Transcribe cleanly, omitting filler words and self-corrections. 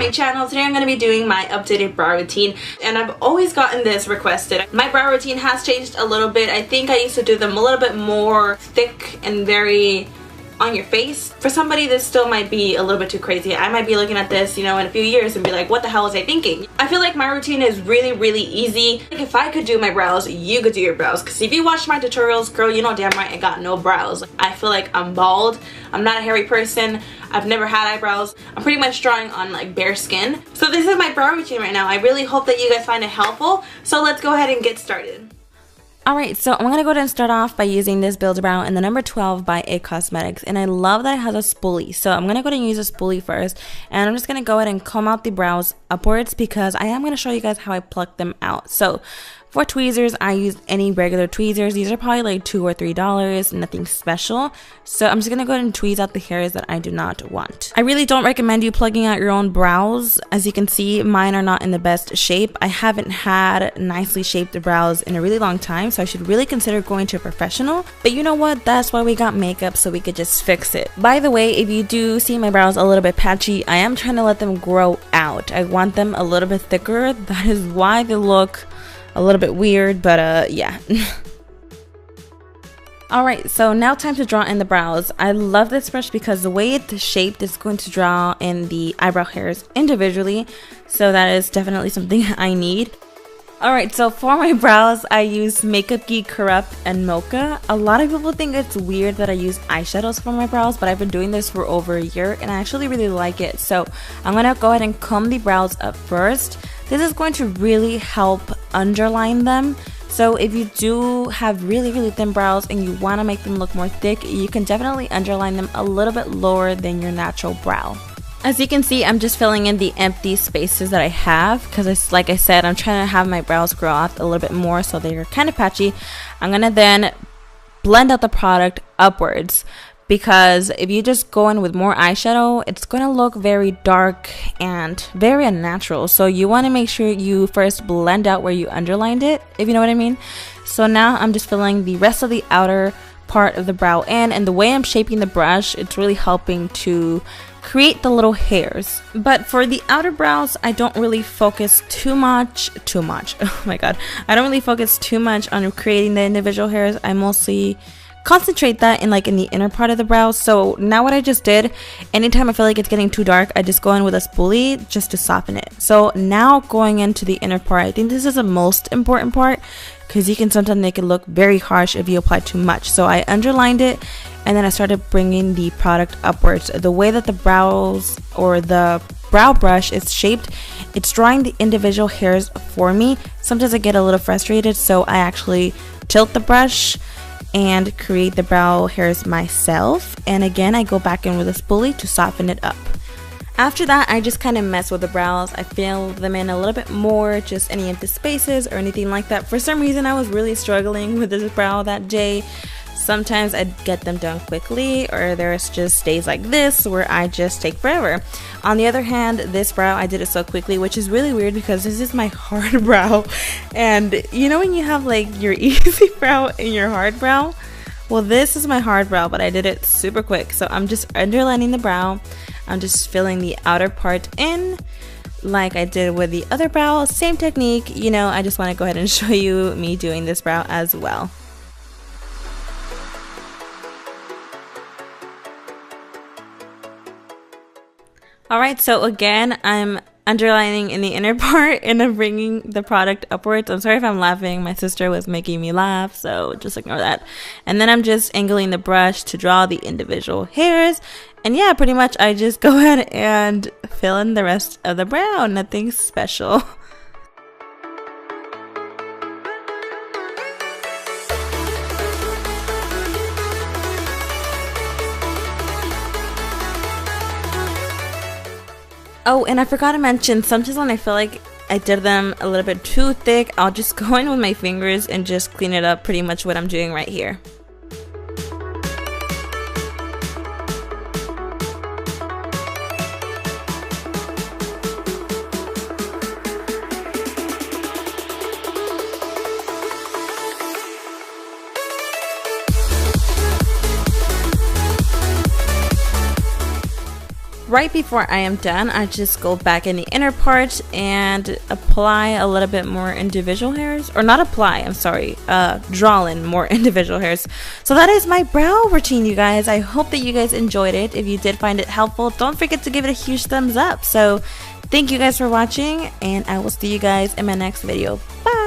my channel. Today I'm going to be doing my updated brow routine, and I've always gotten this requested. My brow routine has changed a little bit. I think I used to do them a little bit more thick and very on your face. For somebody, this still might be a little bit too crazy. I might be looking at this, you know, in a few years and be like, what the hell was I thinking? I feel like my routine is really easy. Like, if I could do my brows, you could do your brows. Because if you watch my tutorials, girl, you know damn right I got no brows. I feel like I'm bald. I'm not a hairy person. I've never had eyebrows. I'm pretty much drawing on like bare skin. So this is my brow routine right now. I really hope that you guys find it helpful. So let's go ahead and get started. Alright, so I'm going to go ahead and start off by using this Build a Brow in the number 12 by It Cosmetics. And I love that it has a spoolie. So I'm going to go ahead and use a spoolie first. And I'm just going to go ahead and comb out the brows upwards because I am going to show you guys how I pluck them out. So for tweezers, I use any regular tweezers. These are probably like $2 or $3, nothing special. So I'm just going to go ahead and tweeze out the hairs that I do not want. I really don't recommend you plugging out your own brows. As you can see, mine are not in the best shape. I haven't had nicely shaped brows in a really long time, so I should really consider going to a professional. But you know what? That's why we got makeup, so we could just fix it. By the way, if you do see my brows a little bit patchy, I am trying to let them grow out. I want them a little bit thicker. That is why they look a little bit weird, but yeah. Alright, so now time to draw in the brows. I love this brush because the way it's shaped is going to draw in the eyebrow hairs individually, so that is definitely something I need. Alright, so for my brows, I use Makeup Geek Corrupt and Mocha. A lot of people think it's weird that I use eyeshadows for my brows, but I've been doing this for over a year and I actually really like it. So I'm going to go ahead and comb the brows up first. This is going to really help underline them. So if you do have really thin brows and you want to make them look more thick, you can definitely underline them a little bit lower than your natural brow. As you can see, I'm just filling in the empty spaces that I have because, like I said, I'm trying to have my brows grow out a little bit more so they're kind of patchy. I'm going to then blend out the product upwards because if you just go in with more eyeshadow, it's going to look very dark and very unnatural. So you want to make sure you first blend out where you underlined it, if you know what I mean. So now I'm just filling the rest of the outer part of the brow in, and the way I'm shaping the brush, it's really helping to create the little hairs. But for the outer brows, I don't really focus too much, oh my god, I don't really focus too much on creating the individual hairs. I mostly concentrate that in the inner part of the brows. So now what I just did, anytime I feel like it's getting too dark, I just go in with a spoolie just to soften it. So now going into the inner part, I think this is the most important part because you can sometimes make it look very harsh if you apply too much. So I underlined it and then I started bringing the product upwards. The way that the brows or the brow brush is shaped, it's drawing the individual hairs for me. Sometimes I get a little frustrated, so I actually tilt the brush and create the brow hairs myself. And again, I go back in with a spoolie to soften it up. After that, I just kind of mess with the brows. I fill them in a little bit more, just any empty spaces or anything like that. For some reason, I was really struggling with this brow that day. Sometimes I'd get them done quickly, or there's just days like this where I just take forever. On the other hand, this brow, I did it so quickly, which is really weird because this is my hard brow. And you know when you have like your easy brow and your hard brow? Well, this is my hard brow, but I did it super quick. So I'm just underlining the brow. I'm just filling the outer part in like I did with the other brow. Same technique, you know, I just want to go ahead and show you me doing this brow as well. Alright, so again, I'm underlining in the inner part and I'm bringing the product upwards. I'm sorry if I'm laughing. My sister was making me laugh, so just ignore that. And then I'm just angling the brush to draw the individual hairs. And yeah, pretty much I just go ahead and fill in the rest of the brow. Nothing special. Oh, and I forgot to mention, sometimes when I feel like I did them a little bit too thick, I'll just go in with my fingers and just clean it up, pretty much what I'm doing right here. right before I am done, I just go back in the inner part and apply a little bit more individual hairs, or not apply, I'm sorry, draw in more individual hairs. So that is my brow routine, you guys. I hope that you guys enjoyed it. If you did find it helpful, don't forget to give it a huge thumbs up. So thank you guys for watching, and I will see you guys in my next video. Bye!